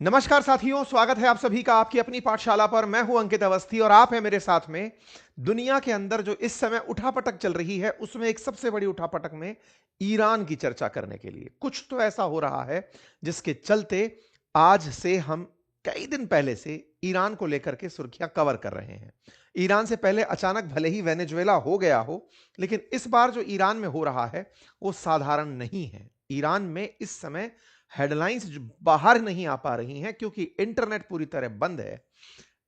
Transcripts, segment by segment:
नमस्कार साथियों, स्वागत है आप सभी का आपकी अपनी पाठशाला पर। मैं हूं अंकित अवस्थी और आप हैं मेरे साथ में। दुनिया के अंदर जो इस समय उठापटक चल रही है उसमें एक सबसे बड़ी उठापटक में ईरान की चर्चा करने के लिए कुछ तो ऐसा हो रहा है जिसके चलते आज से हम कई दिन पहले से ईरान को लेकर के सुर्खियां कवर कर रहे हैं। ईरान से पहले अचानक भले ही वेनेजुएला हो गया हो, लेकिन इस बार जो ईरान में हो रहा है वो साधारण नहीं है। ईरान में इस समय हेडलाइंस बाहर नहीं आ पा रही हैं क्योंकि इंटरनेट पूरी तरह बंद है।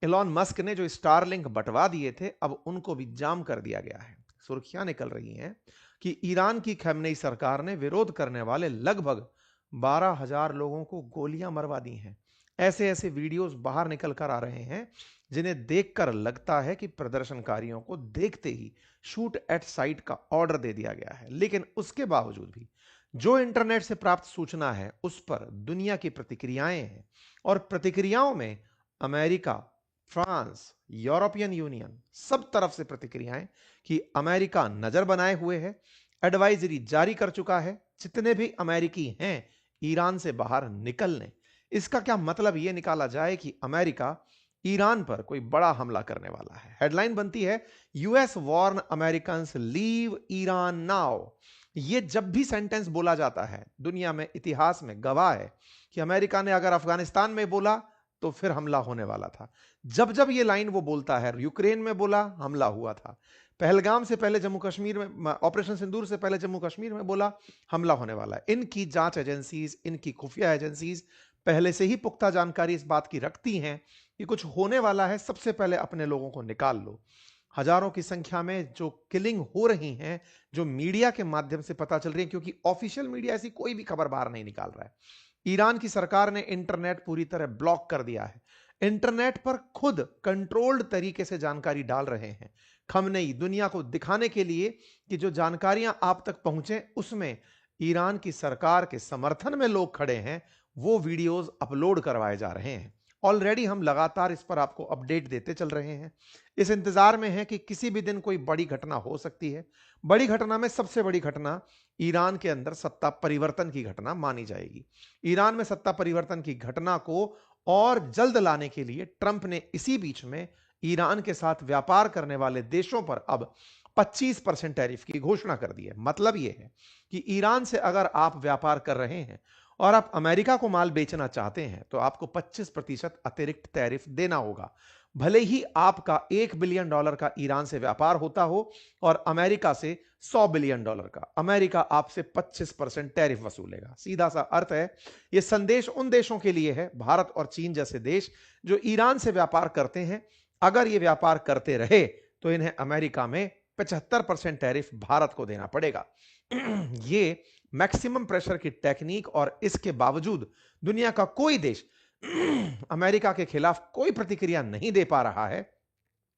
एलॉन मस्क ने जो स्टारलिंक बंटवा दिए थे, अब उनको भी जाम कर दिया गया है। सुर्खियां निकल रही हैं कि ईरान की खमेनेई सरकार ने विरोध करने वाले लगभग 12,000 लोगों को गोलियां मरवा दी हैं। ऐसे ऐसे वीडियोस बाहर निकल कर आ रहे हैं जिन्हें देखकर लगता है कि प्रदर्शनकारियों को देखते ही शूट एट साइट का ऑर्डर दे दिया गया है। लेकिन उसके बावजूद भी जो इंटरनेट से प्राप्त सूचना है उस पर दुनिया की प्रतिक्रियाएं हैं, और प्रतिक्रियाओं में अमेरिका, फ्रांस, यूरोपियन यूनियन, सब तरफ से प्रतिक्रियाएं कि अमेरिका नजर बनाए हुए है, एडवाइजरी जारी कर चुका है, जितने भी अमेरिकी हैं ईरान से बाहर निकल लें। इसका क्या मतलब यह निकाला जाए कि अमेरिका ईरान पर कोई बड़ा हमला करने वाला है। हेडलाइन बनती है, US warn Americans leave Iran now. ये जब भी सेंटेंस बोला जाता है दुनिया में, इतिहास में गवाह है कि अमेरिका ने अगर अफगानिस्तान में बोला तो फिर हमला होने वाला था। जब जब ये लाइन वो बोलता है, यूक्रेन में बोला हमला हुआ था, पहलगाम से पहले जम्मू कश्मीर में, ऑपरेशन सिंदूर से पहले जम्मू कश्मीर में बोला हमला होने वाला है। इनकी जांच एजेंसीज, इनकी खुफिया एजेंसीज पहले से ही पुख्ता जानकारी इस बात की रखती हैं कि कुछ होने वाला है, सबसे पहले अपने लोगों को निकाल लो। हजारों की संख्या में जो किलिंग हो रही हैं, जो मीडिया के माध्यम से पता चल रही है, क्योंकि ऑफिशियल मीडिया ऐसी कोई भी खबर बाहर नहीं निकाल रहा है। ईरान की सरकार ने इंटरनेट पूरी तरह ब्लॉक कर दिया है। इंटरनेट पर खुद कंट्रोल्ड तरीके से जानकारी डाल रहे हैं खमनेई, दुनिया को दिखाने के लिए कि जो जानकारियां आप तक पहुंचे उसमें ईरान की सरकार के समर्थन में लोग खड़े हैं। वो वीडियोस अपलोड करवाए जा रहे हैं। ऑलरेडी हम लगातार इस पर आपको अपडेट देते चल रहे हैं, इस इंतजार में है कि किसी भी दिन कोई बड़ी घटना हो सकती है। बड़ी घटना में सबसे बड़ी घटना ईरान के अंदर सत्ता परिवर्तन की घटना मानी जाएगी। ईरान में सत्ता परिवर्तन की घटना को और जल्द लाने के लिए ट्रंप ने इसी बीच में ईरान के साथ व्यापार करने वाले देशों पर अब 25% टैरिफ की घोषणा कर दी है। मतलब यह है कि ईरान से अगर आप व्यापार कर रहे हैं और आप अमेरिका को माल बेचना चाहते हैं तो आपको 25% अतिरिक्त टैरिफ देना होगा। भले ही आपका $1 बिलियन का ईरान से व्यापार होता हो और अमेरिका से $100 बिलियन का, अमेरिका आपसे 25% टैरिफ वसूलेगा। सीधा सा अर्थ है, यह संदेश उन देशों के लिए है, भारत और चीन जैसे देश जो ईरान से व्यापार करते हैं, अगर ये व्यापार करते रहे तो इन्हें अमेरिका में 75% टैरिफ भारत को देना पड़ेगा। ये मैक्सिमम प्रेशर की टेक्निक, और इसके बावजूद दुनिया का कोई देश अमेरिका के खिलाफ कोई प्रतिक्रिया नहीं दे पा रहा है।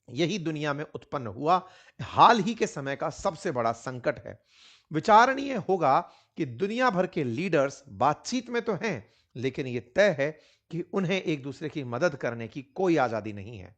यही दुनिया में उत्पन्न हुआ हाल ही के समय का सबसे बड़ा संकट है। विचारणीय होगा कि दुनिया भर के लीडर्स बातचीत में तो हैं, लेकिन यह तय है कि उन्हें एक दूसरे की मदद करने की कोई आजादी नहीं है।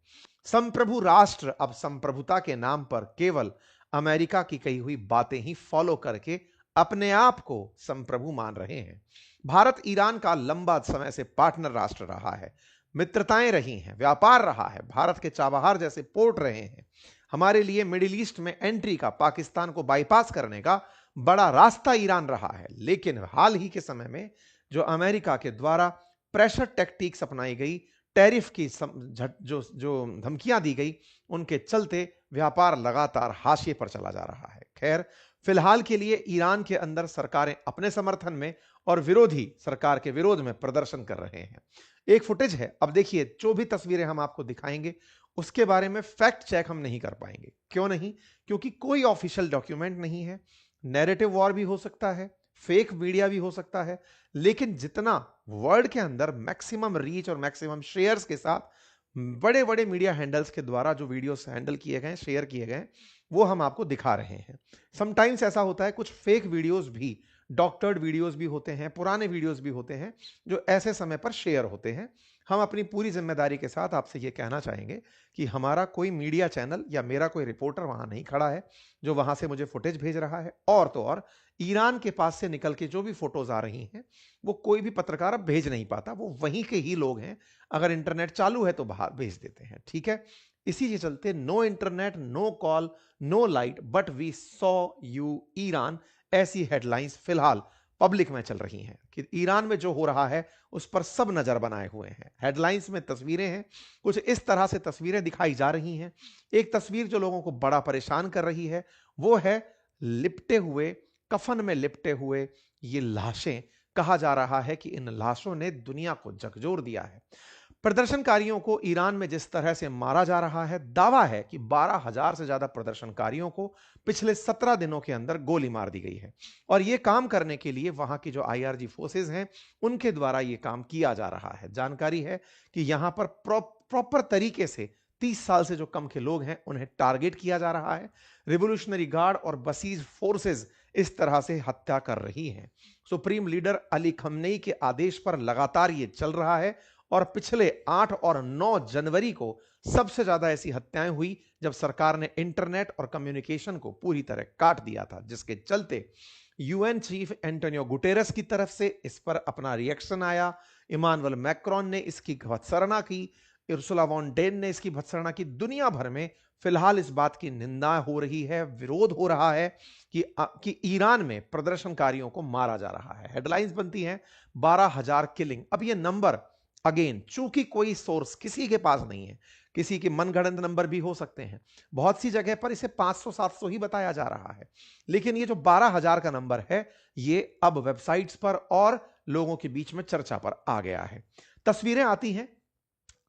संप्रभु राष्ट्र अब संप्रभुता के नाम पर केवल अमेरिका की कही हुई बातें ही फॉलो करके अपने आप को संप्रभु मान रहे हैं। भारत ईरान का लंबा समय से पार्टनर राष्ट्र रहा है, मित्रताएं रही हैं, व्यापार रहा है, भारत के चाबहार जैसे पोर्ट रहे हैं। हमारे लिए मिडिल ईस्ट में एंट्री का, पाकिस्तान को बाईपास करने का बड़ा रास्ता ईरान रहा है। लेकिन हाल ही के समय में जो अमेरिका के द्वारा प्रेशर टेक्टिक्स अपनाई गई, टैरिफ की जो जो धमकियां दी गई, उनके चलते व्यापार लगातार हाशिए पर चला जा रहा है। खैर, फिलहाल के लिए ईरान के अंदर सरकारें अपने समर्थन में और विरोधी सरकार के विरोध में प्रदर्शन कर रहे हैं। एक फुटेज है, अब देखिए, जो भी तस्वीरें हम आपको दिखाएंगे उसके बारे में फैक्ट चेक हम नहीं कर पाएंगे। क्यों नहीं? क्योंकि कोई ऑफिशियल डॉक्यूमेंट नहीं है। नैरेटिव वॉर भी हो सकता है, फेक मीडिया भी हो सकता है, लेकिन जितना वर्ल्ड के अंदर मैक्सिमम रीच और मैक्सिमम शेयर्स के साथ बड़े बड़े मीडिया हैंडल्स के द्वारा जो वीडियोस हैंडल किए गए, शेयर किए गए, वो हम आपको दिखा रहे हैं। समटाइम्स ऐसा होता है कुछ फेक वीडियोस भी डॉक्टर्ड वीडियोस भी होते हैं, पुराने वीडियोस भी होते हैं जो ऐसे समय पर शेयर होते हैं। हम अपनी पूरी जिम्मेदारी के साथ आपसे यह कहना चाहेंगे कि हमारा कोई मीडिया चैनल या मेरा कोई रिपोर्टर वहां नहीं खड़ा है जो वहां से मुझे फुटेज भेज रहा है। और तो और ईरान के पास से निकल के जो भी फोटोज आ रही हैं वो कोई भी पत्रकार अब भेज नहीं पाता, वो वहीं के ही लोग हैं। अगर इंटरनेट चालू है तो बाहर भेज देते हैं, ठीक है। इसी के चलते no internet, no call, no light, but we saw you Iran, ऐसी हेडलाइंस फिलहाल पब्लिक में चल रही हैं कि ईरान में जो हो रहा है उस पर सब नजर बनाए हुए हैं। हेडलाइंस में तस्वीरें हैं, कुछ इस तरह से तस्वीरें दिखाई जा रही हैं। एक तस्वीर जो लोगों को बड़ा परेशान कर रही है वो है लिपटे हुए, कफन में लिपटे हुए ये लाशें। कहा जा रहा है कि इन लाशों ने दुनिया को झकझोर दिया है। प्रदर्शनकारियों को ईरान में जिस तरह से मारा जा रहा है, दावा है कि 12,000 से ज्यादा प्रदर्शनकारियों को पिछले 17 दिनों के अंदर गोली मार दी गई है। और यह काम करने के लिए वहां की जो आईआरजी फोर्सेस हैं उनके द्वारा यह काम किया जा रहा है। जानकारी है कि यहां पर प्रॉपर तरीके से 30 साल से जो कम के लोग हैं उन्हें टारगेट किया जा रहा है। रिवोल्यूशनरी गार्ड और बसीज फोर्सेस इस तरह से हत्या कर रही हैं। सुप्रीम लीडर अली खमनेई के आदेश पर लगातार यह चल रहा है और पिछले 8 और 9 जनवरी को सबसे ज्यादा ऐसी हत्याएं हुई जब सरकार ने इंटरनेट और कम्युनिकेशन को पूरी तरह काट दिया था, जिसके चलते यूएन चीफ एंटोनियो गुटेरेस की तरफ से इस पर अपना रिएक्शन आया। इमानुएल मैक्रोन ने इसकी भत्सना की, उर्सुला वॉन डेन ने इसकी भत्सना की। दुनिया भर में फिलहाल इस बात की निंदा हो रही है, विरोध हो रहा है कि ईरान में प्रदर्शनकारियों को मारा जा रहा है। हेडलाइंस बनती हैं 12,000 किलिंग। अब यह नंबर अगेन, चूंकि कोई सोर्स किसी के पास नहीं है, किसी के मनगढ़ंत नंबर भी हो सकते हैं, बहुत सी जगह पर इसे 500-700 ही बताया जा रहा है, लेकिन ये जो 12,000 का नंबर है ये अब वेबसाइट्स पर और लोगों के बीच में चर्चा पर आ गया है। तस्वीरें आती हैं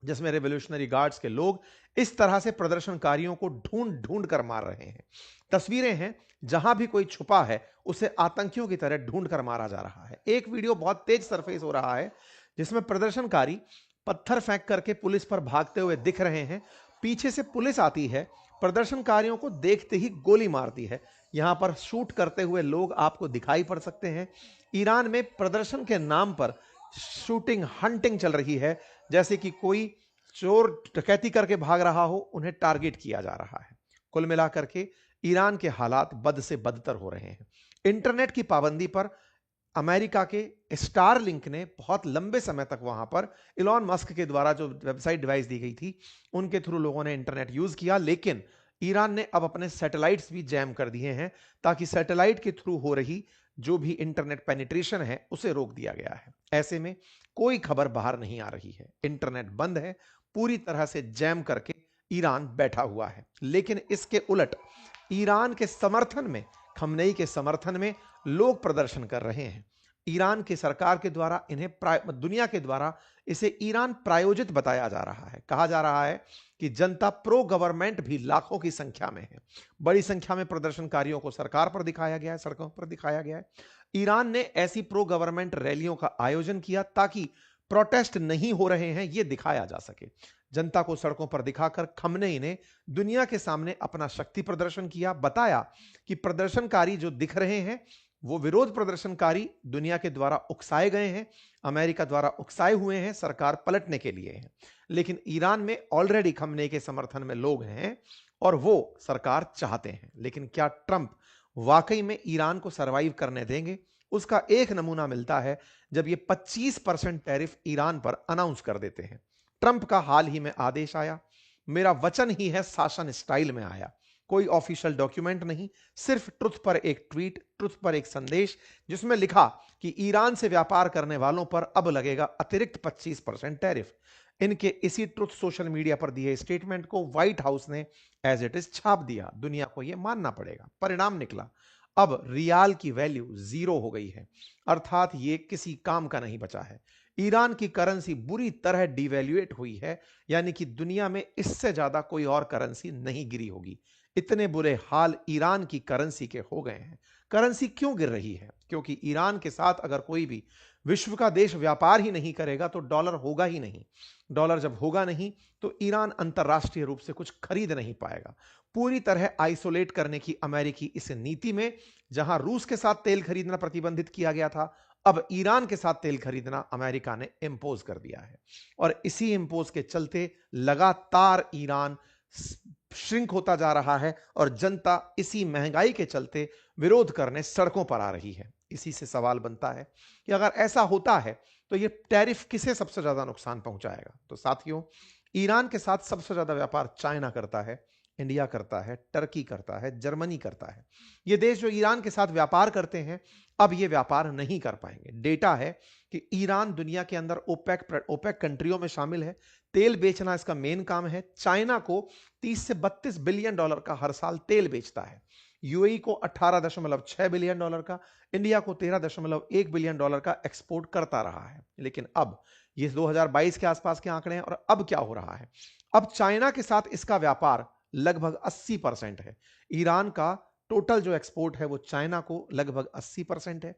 जिसमें रेवोल्यूशनरी गार्ड्स के लोग इस तरह से प्रदर्शनकारियों को ढूंढ ढूंढ कर मार रहे हैं। तस्वीरें हैं जहां भी कोई छुपा है उसे आतंकियों की तरह ढूंढ कर मारा जा रहा है। एक वीडियो बहुत तेज सरफेस हो रहा है जिसमें प्रदर्शनकारी पत्थर फेंक करके पुलिस पर भागते हुए दिख रहे हैं। पीछे से पुलिस आती है, प्रदर्शनकारियों को देखते ही गोली मारती है। यहां पर शूट करते हुए लोग आपको दिखाई पड़ सकते हैं। ईरान में प्रदर्शन के नाम पर शूटिंग, हंटिंग चल रही है, जैसे कि कोई चोर डकैती करके भाग रहा हो, उन्हें टारगेट किया जा रहा है। कुल मिलाकर के ईरान के हालात बद से बदतर हो रहे हैं। इंटरनेट की पाबंदी पर अमेरिका के स्टारलिंक ने बहुत लंबे समय तक वहां पर इलॉन मस्क के द्वारा जो वेबसाइट डिवाइस दी गई थी उनके थ्रू लोगों ने इंटरनेट यूज किया, लेकिन ईरान ने अब अपने सैटेलाइट्स भी जैम कर दिए हैं ताकि सैटेलाइट के थ्रू हो रही जो भी इंटरनेट पेनिट्रेशन है उसे रोक दिया गया है। ऐसे में कोई खबर बाहर नहीं आ रही है, इंटरनेट बंद है, पूरी तरह से जैम करके ईरान बैठा हुआ है। लेकिन इसके उलट ईरान के समर्थन में, खमनेई के समर्थन में लोग प्रदर्शन कर रहे हैं। ईरान की सरकार के द्वारा इन्हें दुनिया के द्वारा इसे ईरान प्रायोजित बताया जा रहा है। कहा जा रहा है कि जनता प्रो गवर्नमेंट भी लाखों की संख्या में है। बड़ी संख्या में प्रदर्शनकारियों को सरकार पर दिखाया गया है, सड़कों पर दिखाया गया है। ईरान ने ऐसी प्रो गवर्नमेंट रैलियों का आयोजन किया ताकि प्रोटेस्ट नहीं हो रहे हैं यह दिखाया जा सके। जनता को सड़कों पर दिखाकर खमनेई ने दुनिया के सामने अपना शक्ति प्रदर्शन किया, बताया कि प्रदर्शनकारी जो दिख रहे हैं वो विरोध प्रदर्शनकारी दुनिया के द्वारा उकसाए गए हैं, अमेरिका द्वारा उकसाए हुए हैं, सरकार पलटने के लिए हैं। लेकिन ईरान में ऑलरेडी खमनेई के समर्थन में लोग हैं और वो सरकार चाहते हैं। लेकिन क्या ट्रंप वाकई में ईरान को सरवाइव करने देंगे? उसका एक नमूना मिलता है जब ये 25% टैरिफ ईरान पर अनाउंस कर देते हैं। ट्रंप का हाल ही में आदेश आया, मेरा वचन ही है शासन स्टाइल में आया, कोई ऑफिशियल डॉक्यूमेंट नहीं, सिर्फ ट्रुथ पर एक ट्वीट, ट्रुथ पर एक संदेश जिसमें लिखा कि ईरान से व्यापार करने वालों पर अब लगेगा अतिरिक्त 25% टैरिफ। इनके इसी ट्रुथ सोशल मीडिया पर दिए स्टेटमेंट को व्हाइट हाउस ने एज इट इज छाप दिया। दुनिया को यह मानना पड़ेगा। परिणाम निकला, अब रियाल की वैल्यू 0 हो गई है, अर्थात ये किसी काम का नहीं बचा है। ईरान की करेंसी बुरी तरह डिवैल्यूएट हुई है, यानी कि दुनिया में इससे ज्यादा कोई और करेंसी नहीं गिरी होगी। इतने बुरे हाल ईरान की करेंसी के हो गए हैं। करेंसी क्यों गिर रही है? क्योंकि ईरान के साथ अगर कोई भी विश्व का देश व्यापार ही नहीं करेगा तो डॉलर होगा ही नहीं। डॉलर जब होगा नहीं तो ईरान अंतरराष्ट्रीय रूप से कुछ खरीद नहीं पाएगा। पूरी तरह आइसोलेट करने की अमेरिकी इस नीति में, जहां रूस के साथ तेल खरीदना प्रतिबंधित किया गया था, अब ईरान के साथ तेल खरीदना अमेरिका ने इंपोज कर दिया है। और इसी इंपोज के चलते लगातार ईरान श्रिंक होता जा रहा है और जनता इसी महंगाई के चलते विरोध करने सड़कों पर आ रही है। इसी से सवाल बनता है कि अगर ऐसा होता है तो यह टैरिफ किसे सबसे ज्यादा नुकसान पहुंचाएगा। तो साथियों, ईरान के साथ सबसे ज्यादा व्यापार चाइना करता है, इंडिया करता है, टर्की करता है, जर्मनी करता है। ये देश जो ईरान के साथ व्यापार करते हैं अब ये व्यापार नहीं कर पाएंगे। डेटा है कि ईरान दुनिया के अंदर ओपेक कंट्रियों में शामिल है, तेल बेचना इसका मेन काम है। चाइना को 30 से 32 बिलियन डॉलर का हर साल तेल बेचता है, यूएई को 18.6 बिलियन डॉलर का, इंडिया को 13.1 बिलियन डॉलर का एक्सपोर्ट करता रहा है। लेकिन अब ये 2022 के आसपास के आंकड़े हैं और अब क्या हो रहा है, अब चाइना के साथ इसका व्यापार लगभग 80% है। ईरान का टोटल जो एक्सपोर्ट है वो चाइना को लगभग 80% है।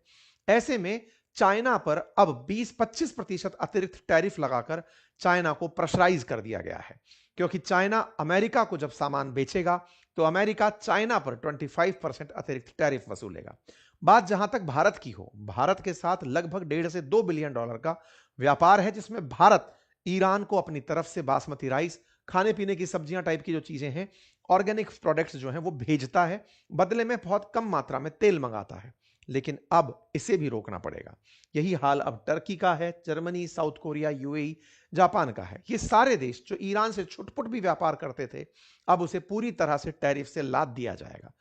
ऐसे में चाइना पर अब 20-25% अतिरिक्त टैरिफ लगाकर चाइना को प्रेशराइज कर दिया गया है, क्योंकि चाइना अमेरिका को जब सामान बेचेगा तो अमेरिका चाइना पर 25% अतिरिक्त टैरिफ वसूलेगा। बात जहां तक भारत की हो, भारत के साथ लगभग 1.5 से 2 बिलियन डॉलर का व्यापार है, जिसमें भारत ईरान को अपनी तरफ से बासमती राइस, खाने पीने की सब्जियां टाइप की जो चीजें हैं, ऑर्गेनिक प्रोडक्ट्स जो हैं वो भेजता है, बदले में बहुत कम मात्रा में तेल मंगाता है। लेकिन अब इसे भी रोकना पड़ेगा। यही हाल अब टर्की का है, Germany, south Korea, UAE, Japan का है। ये सारे देश जो ईरान से छुटपुट भी व्यापार करते थे अब उसे पूरी तरह से टैरिफ से लाद दिया जाएगा।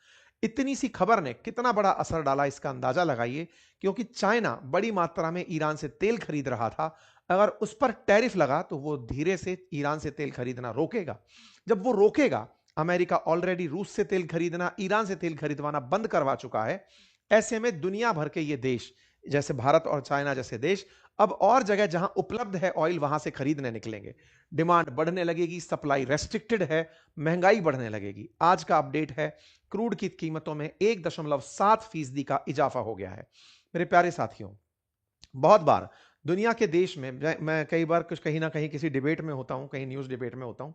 इतनी सी खबर ने कितना बड़ा असर डाला इसका अंदाजा लगाइए, क्योंकि चाइना बड़ी मात्रा में ईरान से तेल खरीद रहा था। अगर उस पर टैरिफ लगा तो वो धीरे से ईरान से तेल खरीदना रोकेगा। जब वो रोकेगा, अमेरिका ऑलरेडी रूस से तेल खरीदना, ईरान से तेल खरीदवाना बंद करवा चुका है। ऐसे में दुनिया भर के ये देश जैसे भारत और चाइना जैसे देश अब और जगह जहां उपलब्ध है ऑयल वहां से खरीदने निकलेंगे। डिमांड बढ़ने लगेगी, सप्लाई रेस्ट्रिक्टेड है, महंगाई बढ़ने लगेगी। आज का अपडेट है, क्रूड की कीमतों में 1.7% का इजाफा हो गया है। मेरे प्यारे साथियों, बहुत बार दुनिया के देश में मैं कई बार कुछ कहीं ना कहीं किसी डिबेट में होता हूं, कहीं न्यूज़ डिबेट में होता हूं,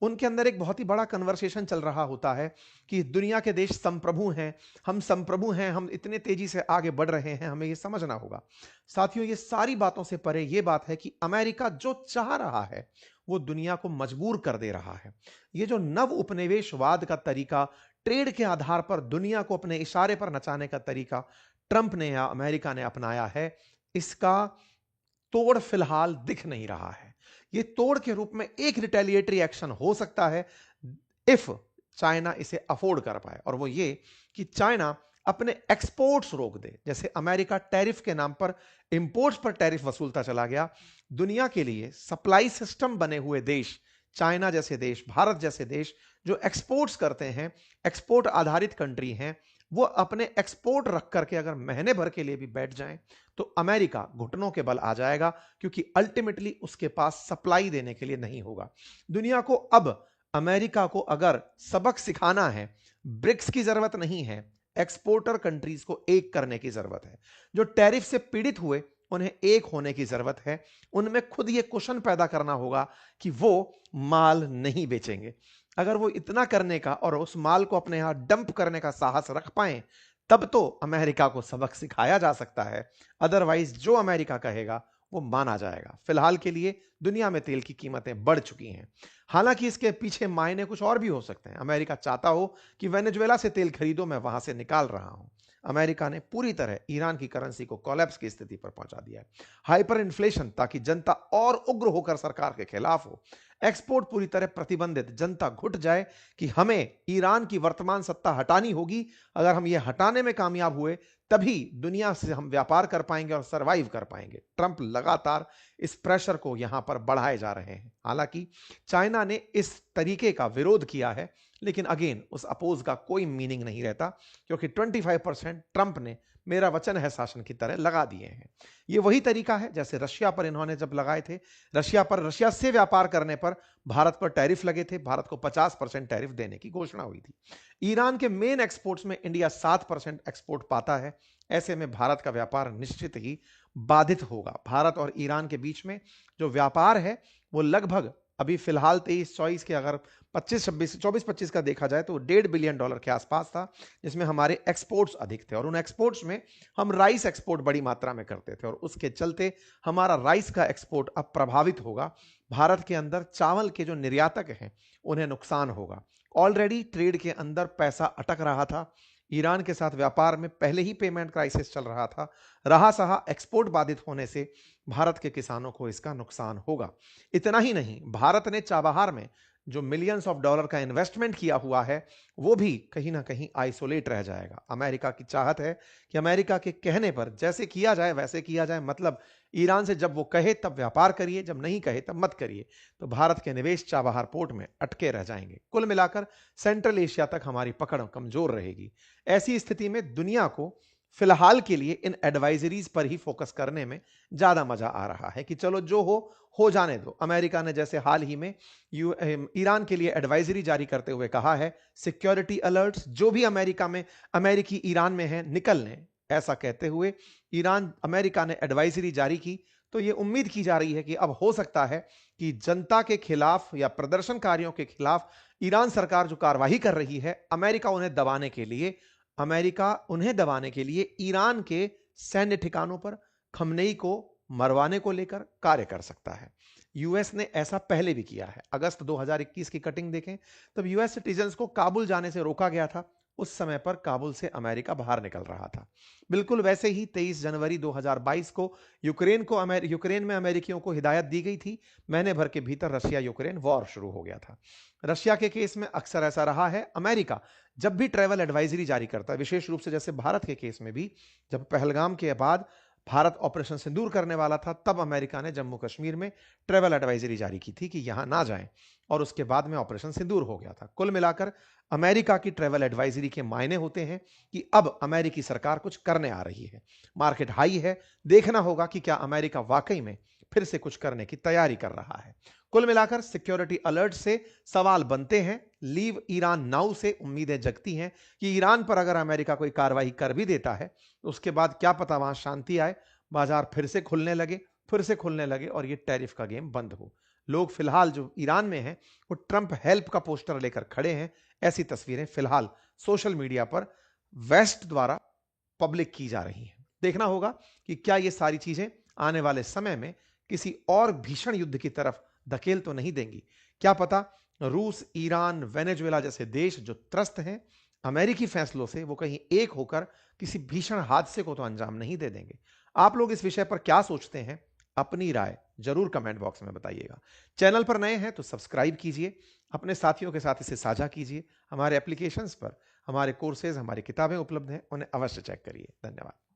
उनके अंदर एक बहुत ही बड़ा कन्वर्सेशन चल रहा होता है कि दुनिया के देश संप्रभु हैं, हम संप्रभु हैं, हम इतने तेजी से आगे बढ़ रहे हैं, हमें ये समझना होगा। साथियों, ये सारी बातों से परे ये बात है कि अमेरिका जो चाह रहा है वो दुनिया को मजबूर कर दे रहा है। ये जो नव उपनिवेशवाद का तरीका, ट्रेड के आधार पर दुनिया को अपने इशारे पर नचाने का तरीका ट्रंप ने या अमेरिका ने अपनाया है, इसका तोड़ फिलहाल दिख नहीं रहा है। यह तोड़ के रूप में एक रिटेलिएटरी एक्शन हो सकता है इफ चाइना इसे अफोर्ड कर पाए, और वो ये कि चाइना अपने एक्सपोर्ट्स रोक दे। जैसे अमेरिका टैरिफ के नाम पर इंपोर्ट्स पर टैरिफ वसूलता चला गया, दुनिया के लिए सप्लाई सिस्टम बने हुए देश, चाइना जैसे देश, भारत जैसे देश जो एक्सपोर्ट्स करते हैं, एक्सपोर्ट आधारित कंट्री हैं, वो अपने एक्सपोर्ट रख करके अगर महीने भर के लिए भी बैठ जाएं तो अमेरिका घुटनों के बल आ जाएगा, क्योंकि अल्टीमेटली उसके पास सप्लाई देने के लिए नहीं होगा। दुनिया को अब अमेरिका को अगर सबक सिखाना है, ब्रिक्स की जरूरत नहीं है, एक्सपोर्टर कंट्रीज को एक करने की जरूरत है। जो टैरिफ से पीड़ित हुए उन्हें एक होने की जरूरत है। उनमें खुद ये क्वेश्चन पैदा करना होगा कि वो माल नहीं बेचेंगे। अगर वो इतना करने का और उस माल को अपने यहां डंप करने का साहस रख पाए, तब तो अमेरिका को सबक सिखाया जा सकता है। अदरवाइज जो अमेरिका कहेगा वो माना जाएगा। फिलहाल के लिए दुनिया में तेल की कीमतें बढ़ चुकी हैं। हालांकि इसके पीछे मायने कुछ और भी हो सकते हैं। अमेरिका चाहता हो कि वेनेजुएला से तेल खरीदो, मैं वहां से निकाल रहा हूं। अमेरिका ने पूरी तरह ईरान की करेंसी को कोलैप्स की स्थिति पर पहुंचा दिया है। हाइपर इन्फ्लेशन, ताकि जनता और उग्र होकर सरकार के खिलाफ हो। एक्सपोर्ट पूरी तरह प्रतिबंधित, जनता घुट जाए कि हमें ईरान की वर्तमान सत्ता हटानी होगी। अगर हम ये हटाने में कामयाब हुए तभी दुनिया से हम व्यापार कर पाएंगे और सरवाइव कर पाएंगे। ट्रंप लगातार इस प्रेशर को यहां पर बढ़ाए जा रहे हैं। हालांकि चाइना ने इस तरीके का विरोध किया है, लेकिन अगेन उस अपोज का कोई मीनिंग नहीं रहता, क्योंकि 25% ट्रंप ने मेरा वचन है शासन की तरह लगा दिए हैं। ये वही तरीका है जैसे रशिया पर इन्होंने जब लगाए थे। रशिया से व्यापार करने पर भारत पर टैरिफ लगे थे, भारत को 50% टैरिफ देने की घोषणा हुई थी। ईरान के मेन एक्सपोर्ट्स में इंडिया 7% एक्सपोर्ट पाता है। ऐसे में भारत का व्यापार निश्चित ही बाधित होगा। भारत और ईरान के बीच में जो व्यापार है वो लगभग अभी फिलहाल 23-24 के अगर 24-25 का देखा जाए तो $1.5 बिलियन के आसपास था, जिसमें हमारे एक्सपोर्ट्स अधिक थे और उन एक्सपोर्ट्स में हम राइस एक्सपोर्ट बड़ी मात्रा में करते थे और उसके चलते हमारा राइस का एक्सपोर्ट अब प्रभावित होगा। भारत के अंदर चावल के जो निर्यातक हैं उन्हें नुकसान होगा। ऑलरेडी ट्रेड के अंदर पैसा अटक रहा था। ईरान के साथ व्यापार में पहले ही पेमेंट क्राइसिस चल रहा था। रहा सहा एक्सपोर्ट बाधित होने से भारत के किसानों को इसका नुकसान होगा। इतना ही नहीं, भारत ने चाबहार में जो मिलियंस ऑफ डॉलर का इन्वेस्टमेंट किया हुआ है वो भी कहीं ना कहीं आइसोलेट रह जाएगा। अमेरिका की चाहत है कि अमेरिका के कहने पर जैसे किया जाए वैसे किया जाए, मतलब ईरान से जब वो कहे तब व्यापार करिए, जब नहीं कहे तब मत करिए। तो भारत के निवेश चाबहार पोर्ट में अटके रह जाएंगे। कुल मिलाकर सेंट्रल एशिया तक हमारी पकड़ कमजोर रहेगी। ऐसी स्थिति में दुनिया को फिलहाल के लिए इन एडवाइजरीज पर ही फोकस करने में ज्यादा मजा आ रहा है कि चलो जो हो जाने दो। अमेरिका ने जैसे हाल ही में ईरान के लिए एडवाइजरी जारी करते हुए कहा है सिक्योरिटी अलर्ट्स जो भी अमेरिकी ईरान में है निकल लें। ऐसा कहते हुए अमेरिका ने एडवाइजरी जारी की तो यह उम्मीद की जा रही है कि अब हो सकता है कि जनता के खिलाफ या प्रदर्शनकारियों के खिलाफ ईरान सरकार जो कार्रवाई कर रही है, अमेरिका उन्हें दबाने के लिए ईरान के सैन्य ठिकानों पर खमनेई को मरवाने को लेकर कार्य कर सकता है। यूएस ने ऐसा पहले भी किया है। अगस्त 2021 की कटिंग देखें तब यूएस सिटीजन्स को काबुल जाने से रोका गया था। उस समय पर काबुल से अमेरिका बाहर निकल रहा था। बिल्कुल वैसे ही 23 जनवरी 2022 को यूक्रेन में अमेरिकियों को हिदायत दी गई थी। महीने भर के भीतर रशिया यूक्रेन वॉर शुरू हो गया था। रशिया के केस में अक्सर ऐसा रहा है, अमेरिका जब भी ट्रैवल एडवाइजरी जारी करता है, विशेष रूप से जैसे भारत के केस में भी जब पहलगाम के बाद भारत ऑपरेशन सिंदूर करने वाला था तब अमेरिका ने जम्मू कश्मीर में ट्रैवल एडवाइजरी जारी की थी कि यहां ना जाएं और उसके बाद में ऑपरेशन सिंदूर हो गया था। कुल मिलाकर अमेरिका की ट्रैवल एडवाइजरी के मायने होते हैं कि अब अमेरिकी सरकार कुछ करने आ रही है। मार्केट हाई है, देखना होगा कि क्या अमेरिका वाकई में फिर से कुछ करने की तैयारी कर रहा है। कुल मिलाकर सिक्योरिटी अलर्ट से सवाल बनते हैं, लीव ईरान नाउ से उम्मीदें जगती हैं कि ईरान पर अगर अमेरिका कोई कार्रवाई कर भी देता है तो उसके बाद क्या पता वहां शांति आए, बाजार फिर से खुलने लगे और ये टैरिफ का गेम बंद हो। लोग फिलहाल जो ईरान में हैं वो ट्रंप हेल्प का पोस्टर लेकर खड़े हैं। ऐसी तस्वीरें फिलहाल सोशल मीडिया पर वेस्ट द्वारा पब्लिक की जा रही हैं। देखना होगा कि क्या ये सारी चीजें आने वाले समय में किसी और भीषण युद्ध की तरफ धकेल तो नहीं देंगी। क्या पता रूस, ईरान, वेनेजुएला जैसे देश जो त्रस्त हैं अमेरिकी फैसलों से, वो कहीं एक होकर किसी भीषण हादसे को तो अंजाम नहीं दे देंगे। आप लोग इस विषय पर क्या सोचते हैं? अपनी राय जरूर कमेंट बॉक्स में बताइएगा। चैनल पर नए हैं तो सब्सक्राइब कीजिए, अपने साथियों के साथ इसे साझा कीजिए। हमारे एप्लीकेशंस पर हमारे कोर्सेज, हमारी किताबें उपलब्ध हैं, उन्हें अवश्य चेक करिए। धन्यवाद।